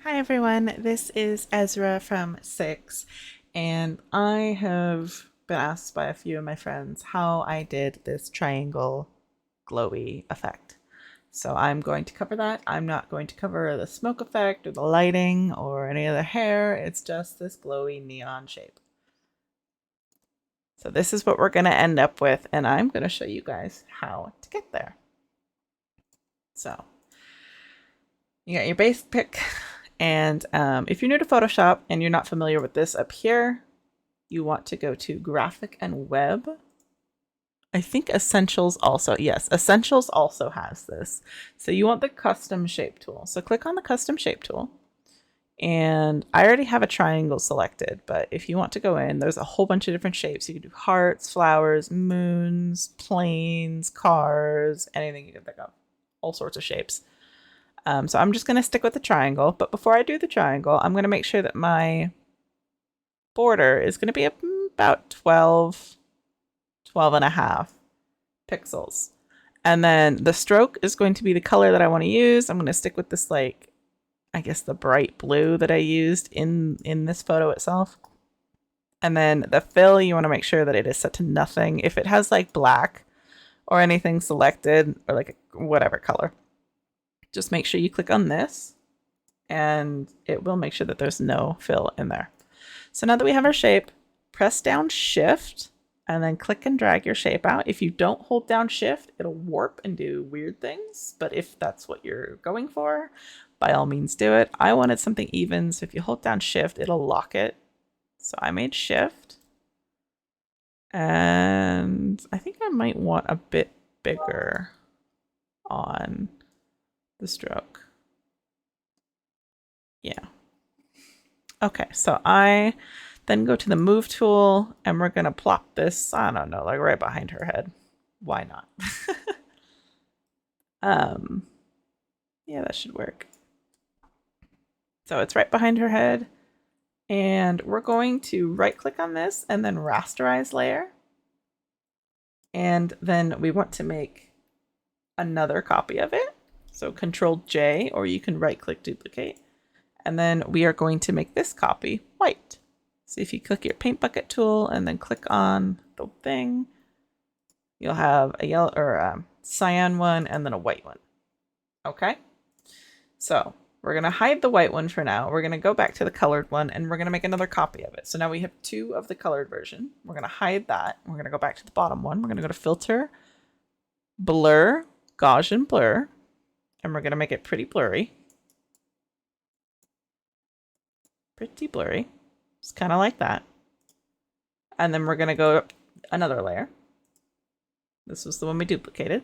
Hi everyone, this is Ezra from Six, and I have been asked by a few of my friends how I did this triangle glowy effect. So I'm going to cover that. I'm not going to cover the smoke effect or the lighting or any of the hair. It's just this glowy neon shape. So this is what we're going to end up with, and I'm going to show you guys how to get there. So you got your base pick, and if you're new to Photoshop and you're not familiar with this up here, you want to go to Graphic and Web. I think Essentials also, yes, Essentials also has this. So you want the Custom Shape tool. So click on the Custom Shape tool. And I already have a triangle selected, but if you want to go in, there's a whole bunch of different shapes. You can do hearts, flowers, moons, planes, cars, anything you can think of. All sorts of shapes. So I'm just going to stick with the triangle. But before I do the triangle, I'm going to make sure that my border is going to be about 12 and a half pixels. And then the stroke is going to be the color that I want to use. I'm going to stick with this, like, I guess the bright blue that I used in this photo itself. And then the fill, you want to make sure that it is set to nothing. If it has like black or anything selected, or like whatever color, just make sure you click on this and it will make sure that there's no fill in there. So now that we have our shape, press down Shift and then click and drag your shape out. If you don't hold down Shift, it'll warp and do weird things. But if that's what you're going for, by all means do it. I wanted something even, so if you hold down Shift, it'll lock it. So I made Shift. And I think I might want a bit bigger on the stroke. Yeah. Okay, so I then go to the move tool and we're going to plop this, I don't know, like right behind her head. Why not? Yeah, that should work. So it's right behind her head. And we're going to right click on this and then rasterize layer. And then we want to make another copy of it. So Control J, or you can right click duplicate. And then we are going to make this copy white. So if you click your paint bucket tool and then click on the thing, you'll have a yellow or a cyan one and then a white one. Okay. So we're going to hide the white one for now. We're going to go back to the colored one and we're going to make another copy of it. So now we have two of the colored version. We're going to hide that. We're going to go back to the bottom one. We're going to go to Filter, Blur, Gaussian Blur, and we're going to make it pretty blurry. Pretty blurry. It's kind of like that. And then we're going to go another layer. This was the one we duplicated.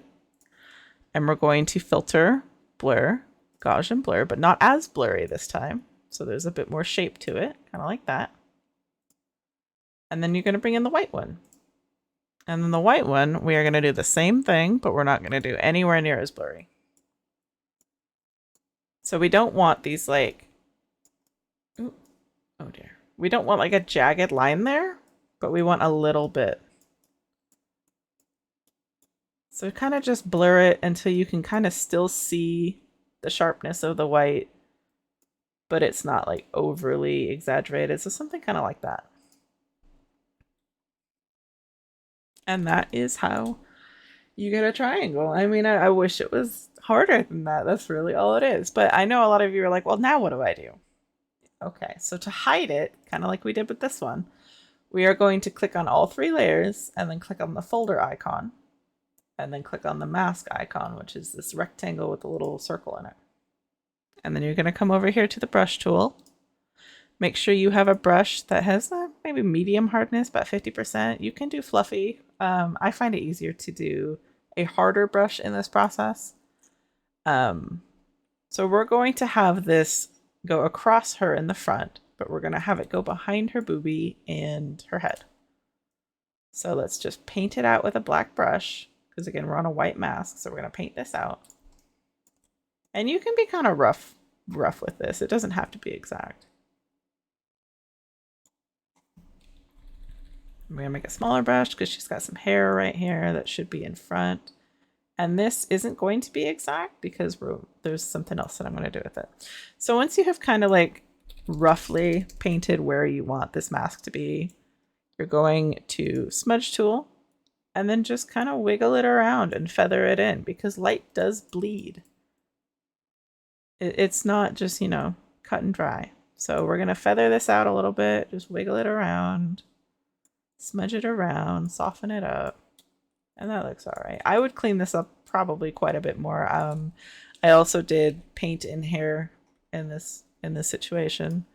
And we're going to Filter, Blur, Gaussian Blur, but not as blurry this time. So there's a bit more shape to it, kind of like that. And then you're going to bring in the white one. And then the white one, we are going to do the same thing, but we're not going to do anywhere near as blurry. So we don't want these like, oh dear. We don't want like a jagged line there, but we want a little bit. So kind of just blur it until you can kind of still see the sharpness of the white, but it's not like overly exaggerated. So something kind of like that. And that is how you get a triangle. I mean, I wish it was harder than that. That's really all it is. But I know a lot of you are like, well, now what do I do? Okay, so to hide it, kind of like we did with this one, we are going to click on all three layers and then click on the folder icon and then click on the mask icon, which is this rectangle with a little circle in it. And then you're going to come over here to the brush tool. Make sure you have a brush that has maybe medium hardness, about 50%. You can do fluffy. I find it easier to do a harder brush in this process. So we're going to have this go across her in the front, but we're going to have it go behind her boobie and her head. So let's just paint it out with a black brush, because again, we're on a white mask, so we're going to paint this out. And you can be kind of rough with this. It doesn't have to be exact. I'm going to make a smaller brush because she's got some hair right here that should be in front. And this isn't going to be exact because there's something else that I'm going to do with it. So once you have kind of like roughly painted where you want this mask to be, you're going to smudge tool and then just kind of wiggle it around and feather it in because light does bleed. It's not just, you know, cut and dry. So we're going to feather this out a little bit, just wiggle it around, smudge it around, soften it up. And that looks all right. I would clean this up probably quite a bit more. I also did paint in hair in this situation,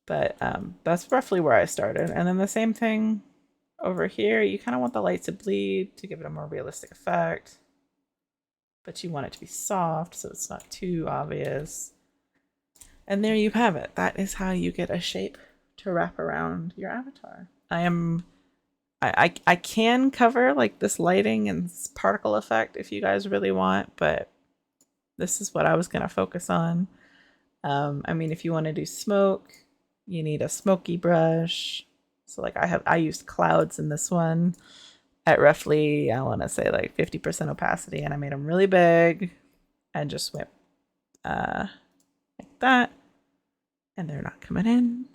but that's roughly where I started. And then the same thing over here. You kind of want the light to bleed to give it a more realistic effect, but you want it to be soft so it's not too obvious. And there you have it. That is how you get a shape to wrap around your avatar. I can cover like this lighting and particle effect if you guys really want, but this is what I was going to focus on. I mean, if you want to do smoke, you need a smoky brush. So like I used clouds in this one at roughly, I want to say like 50% opacity, and I made them really big and just went like that. And they're not coming in.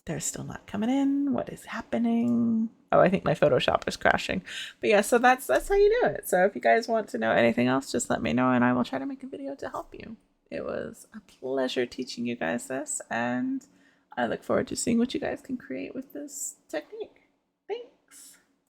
They're still not coming in. What is happening? Oh, I think my Photoshop is crashing. But yeah, so that's how you do it. So if you guys want to know anything else, just let me know and I will try to make a video to help you. It was a pleasure teaching you guys this, and I look forward to seeing what you guys can create with this technique.